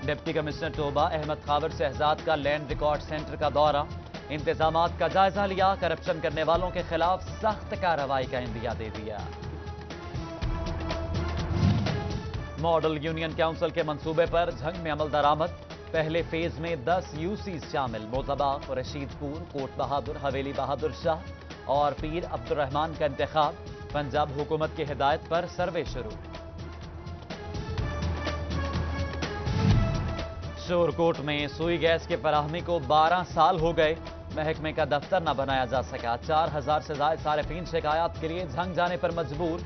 Deputy commissioner توبہ احمد خاور شہزاد کا land record centre کا دورہ، انتظامات کا جائزہ لیا، کرپشن کرنے والوں کے خلاف سخت کارروائی کا عندیہ دے دیا۔ ماڈل یونین کونسل کے منصوبے پر جھنگ میں عمل درآمد، پہلے فیز میں 10 یوسیز شامل، موزہباغ، رشید پور، کوٹ بہادر، حویلی بہادر شاہ اور پیر عبد الرحمان کا انتخاب، پنجاب حکومت کی ہدایت پر سروے شروع۔ شورکوٹ میں سوئی گیس کی فراہمی کو 12 سال ہو گئے، محکمے کا دفتر نہ بنایا جا سکا، 4000 سے زائد صارفین شکایات کے لیے جھنگ جانے پر مجبور،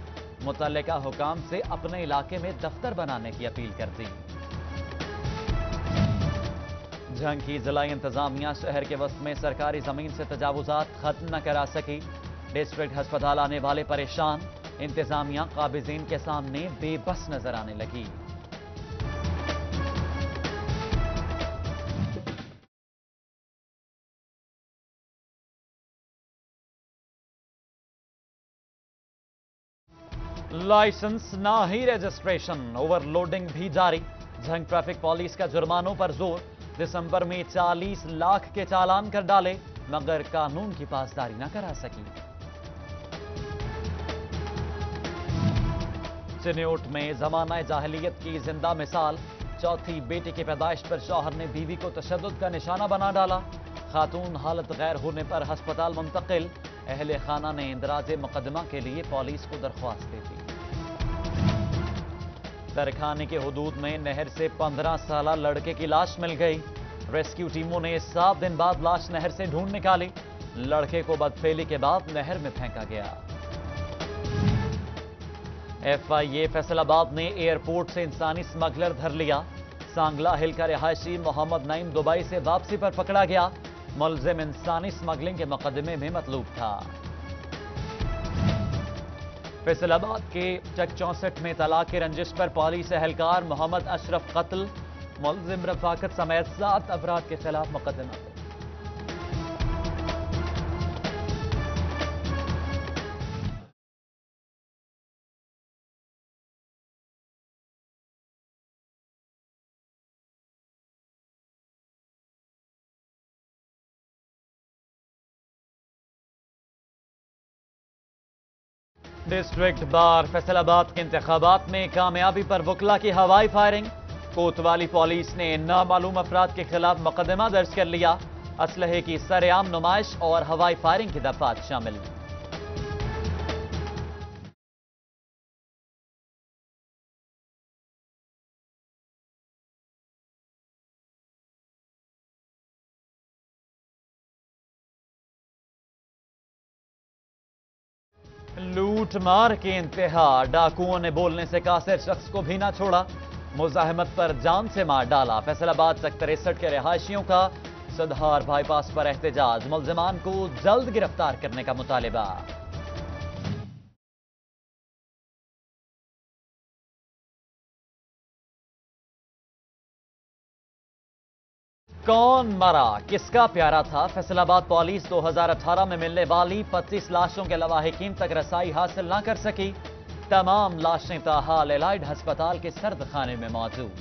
متعلقہ حکام سے اپنے علاقے میں دفتر بنانے کی اپیل کر دی۔ جھنگ کی ضلعی انتظامیہ شہر کے وسط میں سرکاری زمین سے تجاوزات ختم نہ کرا سکی، ڈسٹرکٹ ہسپتال آنے والے پریشان، انتظامیہ قابضین کے سامنے بے بس نظر آنے لگی۔ لائسنس نہ ہی رجسٹریشن، اوور لوڈنگ بھی جاری، جھنگ ٹریفک پولیس کا جرمانوں پر زور، دسمبر میں 40 لاکھ کے چالان کر ڈالے مگر قانون کی پاسداری نہ کرا سکی۔ چنیوٹ میں زمانہ جاہلیت کی زندہ مثال، چوتھی بیٹی کی پیدائش پر شوہر نے بیوی کو تشدد کا نشانہ بنا ڈالا، خاتون حالت غیر ہونے پر ہسپتال منتقل، اہل خانہ نے اندراج مقدمہ کے لیے پولیس کو درخواست دی تھی۔ درکھانے کے حدود میں نہر سے 15 سالہ لڑکے کی لاش مل گئی، ریسکیو ٹیموں نے 7 دن بعد لاش نہر سے ڈھونڈ نکالی، لڑکے کو بدفعلی کے بعد نہر میں پھینکا گیا۔ FIA فیصل آباد نے ایئرپورٹ سے انسانی سمگلر دھر لیا، سانگلا ہل کا رہائشی محمد نعیم دبئی سے واپسی پر پکڑا گیا، ملزم انسانی سمگلنگ کے مقدمے میں مطلوب تھا۔ فیصل آباد کے چک 64 میں طلاق کی رنجش پر پولیس اہلکار محمد اشرف قتل، ملزم رفاقت سمیت 7 افراد کے خلاف مقدمہ۔ ڈسٹرکٹ بار فیصل آباد کے انتخابات میں کامیابی پر وکلا کی ہوائی فائرنگ، کوتوالی پولیس نے نامعلوم افراد کے خلاف مقدمہ درج کر لیا، اسلحے کی سرعام نمائش اور ہوائی فائرنگ کی دفعات شامل۔ لوٹ مار کے انتہا، ڈاکوؤں نے بولنے سے قاصر شخص کو بھی نہ چھوڑا، مزاحمت پر جان سے مار ڈالا، فیصل آباد سیکٹر 61 کے رہائشیوں کا صدہار بائی پاس پر احتجاج، ملزمان کو جلد گرفتار کرنے کا مطالبہ۔ کون مرا، کس کا پیارا تھا؟ فیصل آباد پولیس 2018 میں ملنے والی 25 لاشوں کے لواحقین تک رسائی حاصل نہ کر سکی، تمام لاشیں تاحال الائڈ ہسپتال کے سرد خانے میں موجود۔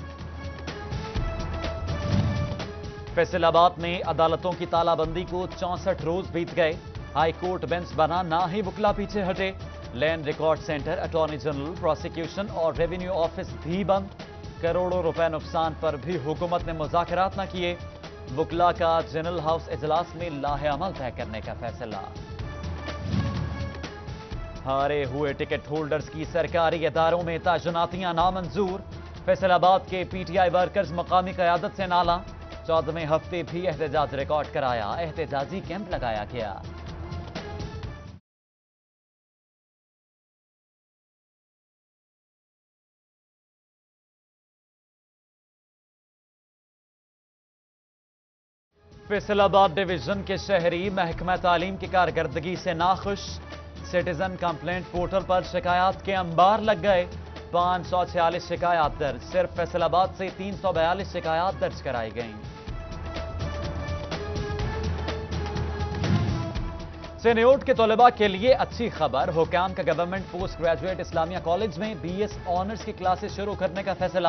فیصل آباد میں عدالتوں کی تالہ بندی کو 64 روز بیت گئے، ہائی کورٹ بینچ بنا نہ ہی وکلا پیچھے ہٹے، land record centre, attorney general, prosecution اور ریونیو آفس بھی بند، کروڑوں روپے نقصان پر بھی حکومت نے مذاکرات نہ کیے، وکلا کا جنرل ہاؤس اجلاس میں لاہ عمل طے کرنے کا فیصلہ۔ ہارے ہوئے ٹکٹ ہولڈرز کی سرکاری اداروں میں تعیناتیاں نامنظور، فیصل آباد کے PTI ورکرز مقامی قیادت سے نالاں، 14ویں ہفتے بھی احتجاج ریکارڈ کرایا، احتجاجی کیمپ لگایا گیا۔ فیصل آباد ڈویژن کے شہری محکمہ تعلیم کی کارکردگی سے ناخوش، سٹیزن کمپلینٹ پورٹل پر شکایات کے انبار لگ گئے، 546 شکایات درج، صرف فیصل آباد سے 342 شکایات درج کرائی گئیں۔ چنیوٹ کے طلباء کے لیے اچھی خبر، حکام کا گورنمنٹ پوسٹ گریجویٹ اسلامیہ کالج میں BS آنرز کی کلاسز شروع کرنے کا فیصلہ،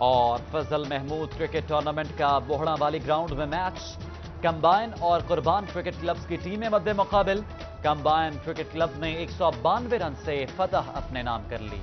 اور فضل محمود کرکٹ ٹورنامنٹ کا بوہڑا والی گراؤنڈ میں میچ کمبائن اور قربان کرکٹ کلبز کی ٹیمیں مد مقابل. کمبائن کرکٹ کلب نے 192 رن سے فتح اپنے نام کر لی.